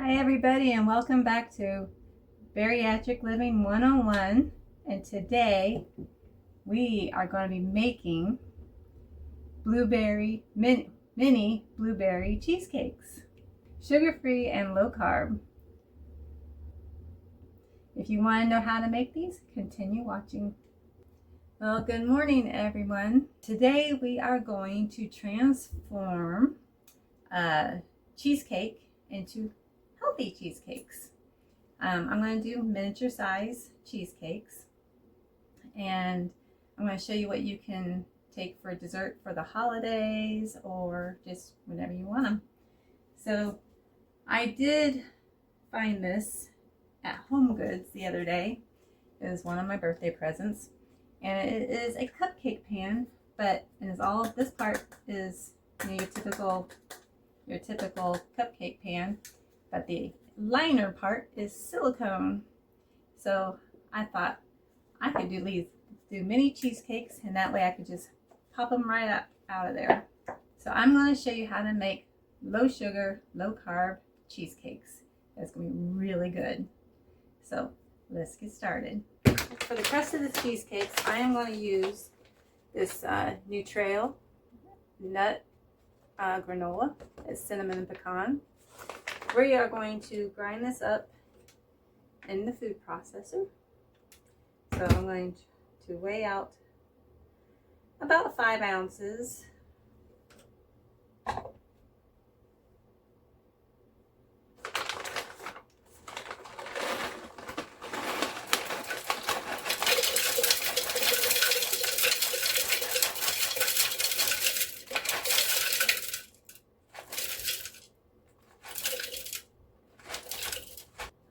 Hi everybody, and welcome back to Bariatric Living 101. And today we are going to be making mini blueberry cheesecakes. Sugar-free and low carb. If you want to know how to make these, continue watching. Well, good morning everyone. Today we are going to transform cheesecake into healthy cheesecakes. I'm going to do miniature size cheesecakes, and I'm going to show you what you can take for dessert for the holidays or just whenever you want them. So I did find this at Home Goods the other day. It was one of my birthday presents, and it is a cupcake pan, but it is all this part is your typical cupcake pan, but the liner part is silicone. So I thought I could do mini cheesecakes, and that way I could just pop them right out of there. So I'm going to show you how to make low sugar, low carb cheesecakes. That's going to be really good. So let's get started. For the crust of the cheesecakes, I am going to use this Nutrail nut granola. It's cinnamon and pecan. We are going to grind this up in the food processor. So I'm going to weigh out about 5 ounces.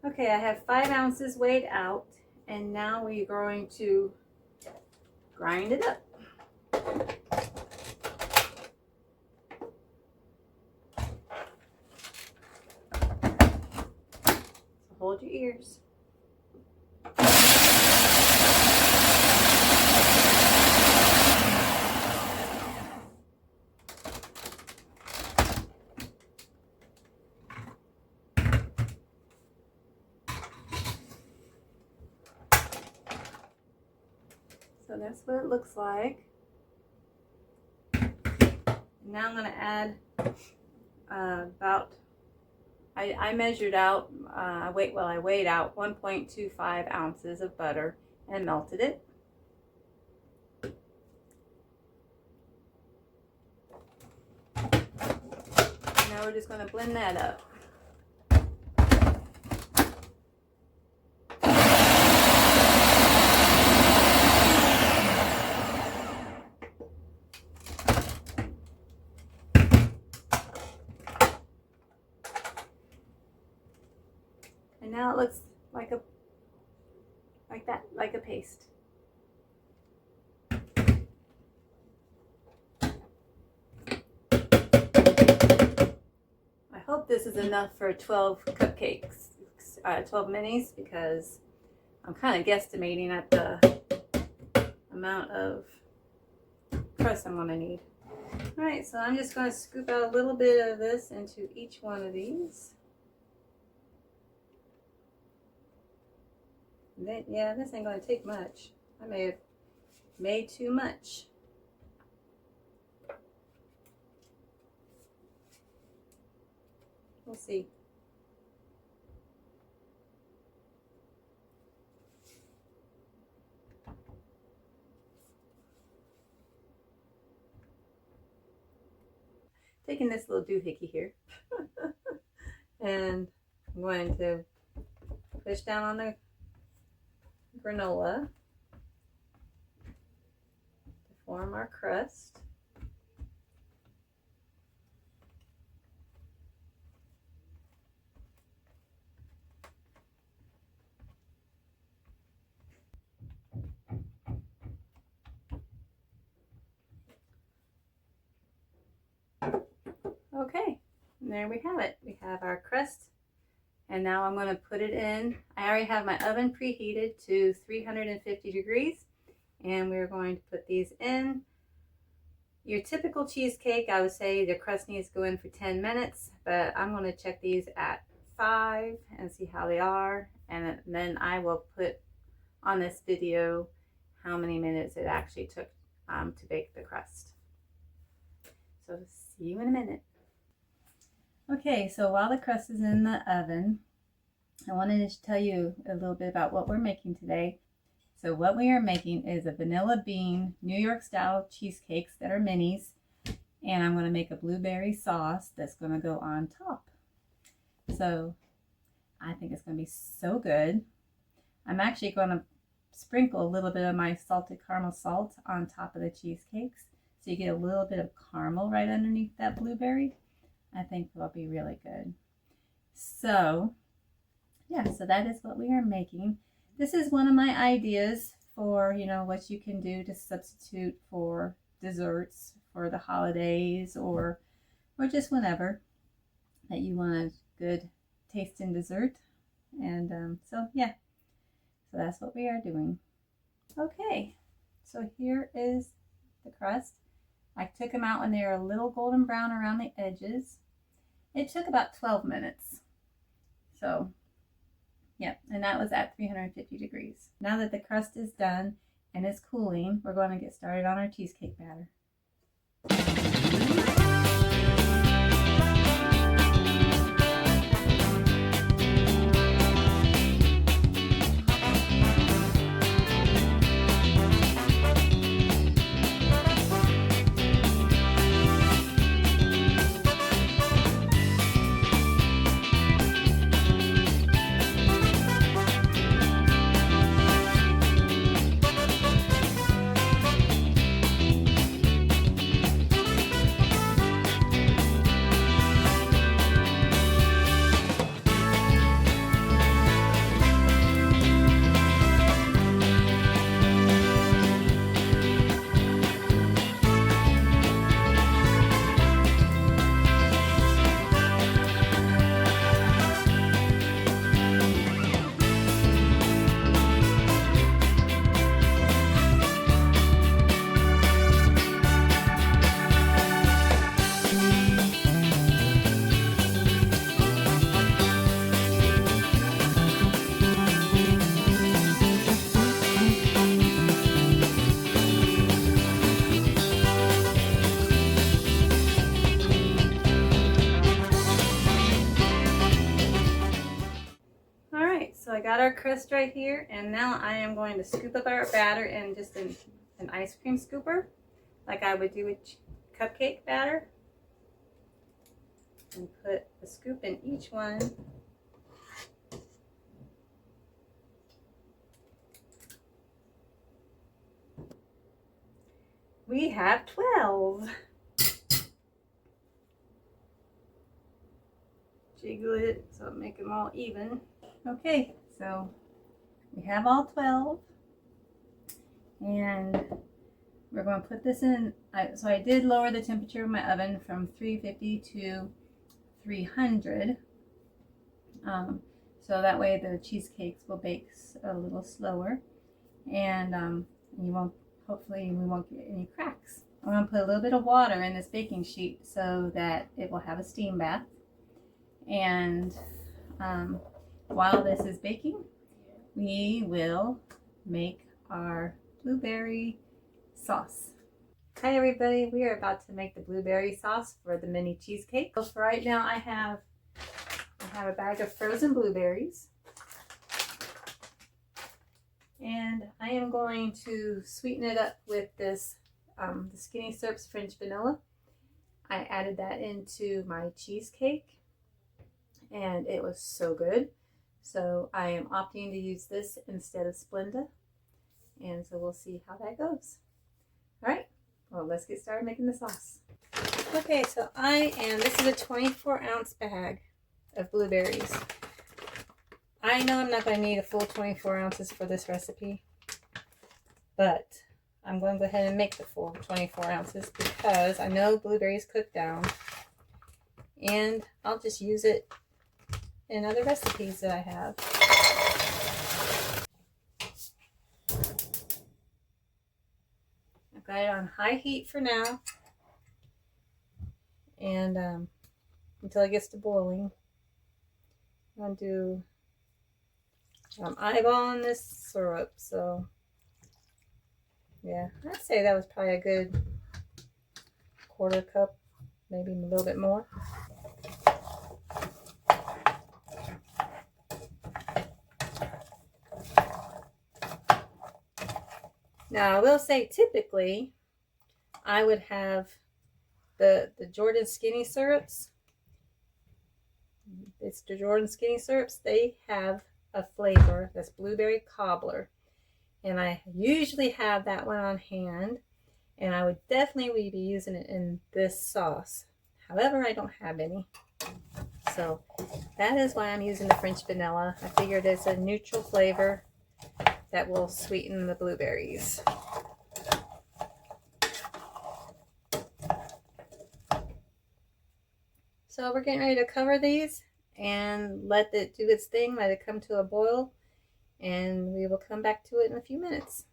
Okay, I have 5 ounces weighed out, and now we're going to grind it up. So hold your ears. So that's what it looks like. Now I'm going to add I measured out, I weighed out 1.25 ounces of butter and melted it. Now we're just going to blend that up. And now it looks like a paste. I hope this is enough for 12 cupcakes, 12 minis, because I'm kind of guesstimating at the amount of crust I'm going to need. All right, so I'm just going to scoop out a little bit of this into each one of these. Yeah, this ain't going to take much. I may have made too much. We'll see. Taking this little doohickey here and I'm going to push down on the granola to form our crust. Okay, and there we have it. We have our crust. And now I'm going to put it in. I already have my oven preheated to 350 degrees. And we're going to put these in. Your typical cheesecake, I would say the crust needs to go in for 10 minutes. But I'm going to check these at 5 and see how they are, and then I will put on this video how many minutes it actually took to bake the crust. So see you in a minute. Okay, so while the crust is in the oven, I wanted to tell you a little bit about what we're making today. So what we are making is a vanilla bean New York style cheesecakes that are minis, and I'm going to make a blueberry sauce that's going to go on top. So I think it's going to be so good. I'm actually going to sprinkle a little bit of my salted caramel salt on top of the cheesecakes, so you get a little bit of caramel right underneath that blueberry. I think it'll be really good. So yeah, so that is what we are making. This is one of my ideas for, you know, what you can do to substitute for desserts for the holidays, or just whenever that you want a good tasting dessert. And so yeah, so that's what we are doing. Okay, so here is the crust. I took them out when they were a little golden brown around the edges. It took about 12 minutes. So yeah, and that was at 350 degrees. Now that the crust is done and it's cooling, we're going to get started on our cheesecake batter. So I got our crust right here, and now I am going to scoop up our batter in just an ice cream scooper, like I would do with cupcake batter. And put a scoop in each one. We have 12. Jiggle it so it'll make them all even. Okay, so we have all 12, and we're going to put this in. So I did lower the temperature of my oven from 350 to 300, so that way the cheesecakes will bake a little slower, and hopefully we won't get any cracks. I'm going to put a little bit of water in this baking sheet so that it will have a steam bath, and while this is baking, we will make our blueberry sauce. Hi everybody, we are about to make the blueberry sauce for the mini cheesecake. So for right now I have a bag of frozen blueberries, and I am going to sweeten it up with this the Skinny Syrup's French vanilla. I added that into my cheesecake and it was so good. So I am opting to use this instead of Splenda, and so we'll see how that goes. All right, well, let's get started making the sauce. Okay, so this is a 24-ounce bag of blueberries. I know I'm not going to need a full 24 ounces for this recipe, but I'm going to go ahead and make the full 24 ounces because I know blueberries cook down, and I'll just use it in other recipes that I have. I've got it on high heat for now, and until it gets to boiling. I'm going to do, I'm eyeballing this syrup, so yeah, I'd say that was probably a good 1/4 cup, maybe a little bit more. Now I will say typically I would have the Jordan Skinny syrups. It's the Jordan Skinny syrups. They have a flavor that's blueberry cobbler. And I usually have that one on hand. And I would definitely be using it in this sauce. However, I don't have any. So that is why I'm using the French vanilla. I figured it's a neutral flavor that will sweeten the blueberries. So we're getting ready to cover these and let it do its thing, let it come to a boil, and we will come back to it in a few minutes.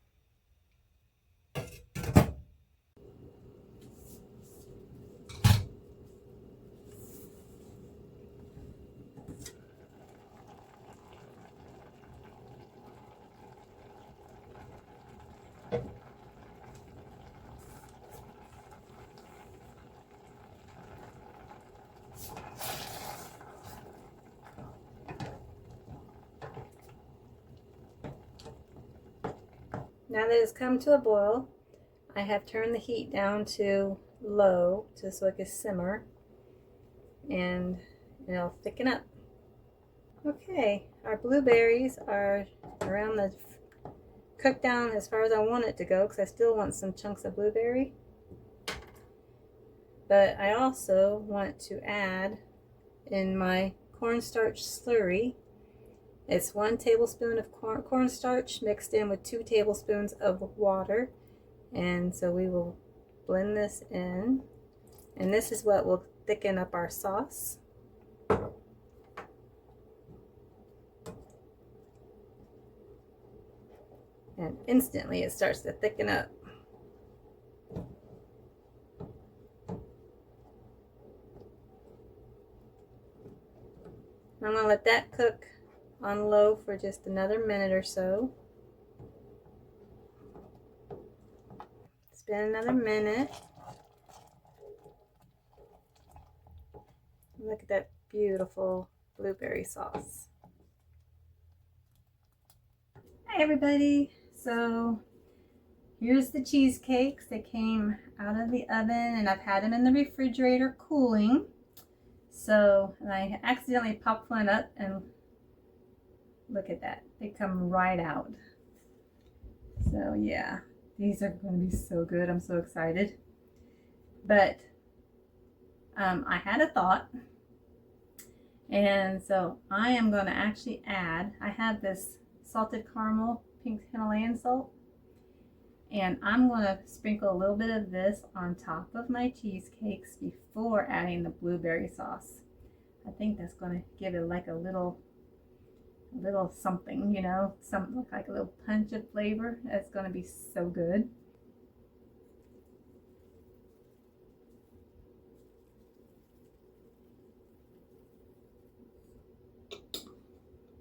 Now that it's come to a boil, I have turned the heat down to low just so it can simmer and it'll thicken up. Okay, our blueberries are around the cooked down as far as I want it to go because I still want some chunks of blueberry. But I also want to add in my cornstarch slurry. It's 1 tablespoon of cornstarch mixed in with 2 tablespoons of water. And so we will blend this in. And this is what will thicken up our sauce. And instantly it starts to thicken up. I'm going to let that cook on low for just another minute or so. It's been another minute. Look at that beautiful blueberry sauce. Hi everybody. So here's the cheesecakes. They came out of the oven and I've had them in the refrigerator cooling. So I accidentally popped one up and look at that. They come right out. So yeah, these are going to be so good. I'm so excited. But I had a thought. And so I am going to actually add, I have this salted caramel pink Himalayan salt. And I'm going to sprinkle a little bit of this on top of my cheesecakes before adding the blueberry sauce. I think that's going to give it like a little something, you know, something like a little punch of flavor. That's going to be so good.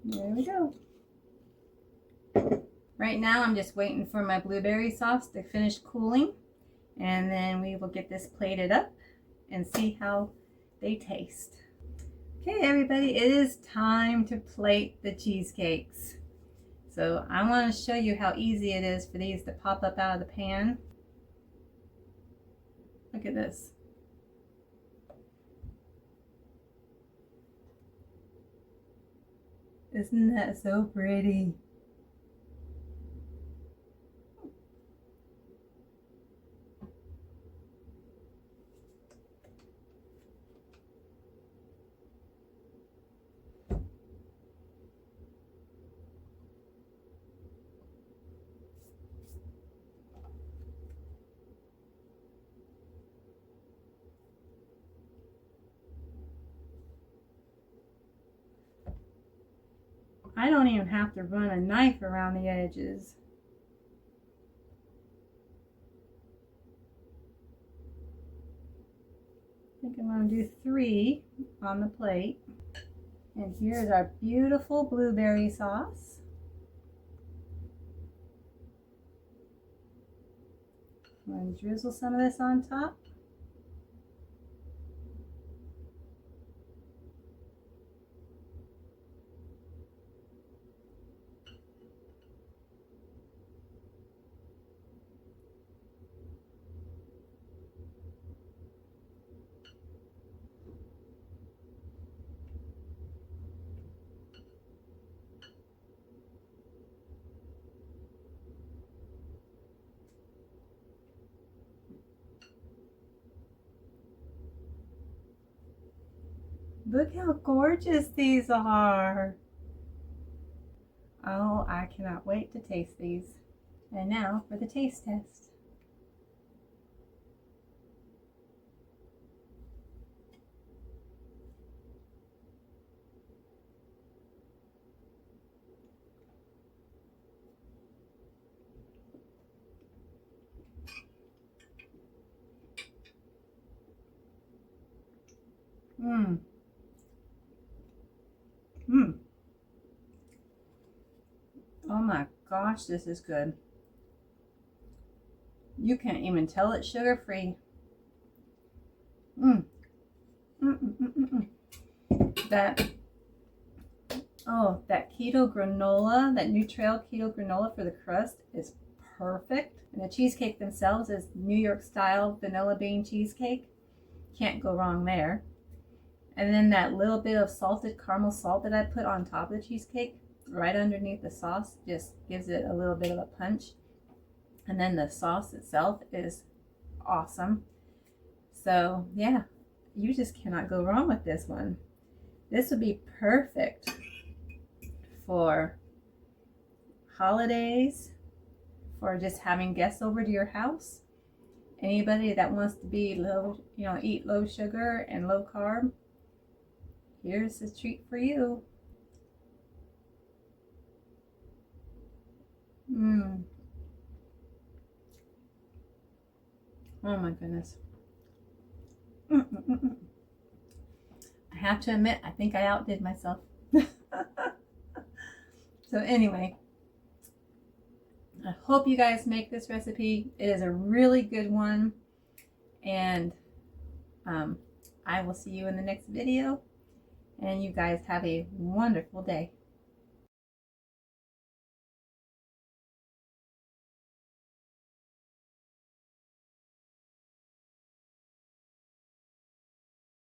There we go. Right now I'm just waiting for my blueberry sauce to finish cooling, and then we will get this plated up and see how they taste. Okay everybody, it is time to plate the cheesecakes. So I want to show you how easy it is for these to pop up out of the pan. Look at this. Isn't that so pretty? I don't even have to run a knife around the edges. I think I'm going to do 3 on the plate. And here's our beautiful blueberry sauce. I'm going to drizzle some of this on top. Look how gorgeous these are. Oh, I cannot wait to taste these. And now for the taste test. Mmm. Mmm. Oh my gosh, this is good. You can't even tell it's sugar-free. Mmm. That keto granola, that Nutrail keto granola for the crust is perfect. And the cheesecake themselves is New York style vanilla bean cheesecake. Can't go wrong there. And then that little bit of salted caramel salt that I put on top of the cheesecake, right underneath the sauce, just gives it a little bit of a punch. And then the sauce itself is awesome. So yeah, you just cannot go wrong with this one. This would be perfect for holidays, for just having guests over to your house. Anybody that wants to be low, eat low sugar and low carb, here's a treat for you. Mmm. Oh my goodness. I have to admit, I think I outdid myself. So anyway, I hope you guys make this recipe. It is a really good one. And I will see you in the next video. And you guys have a wonderful day.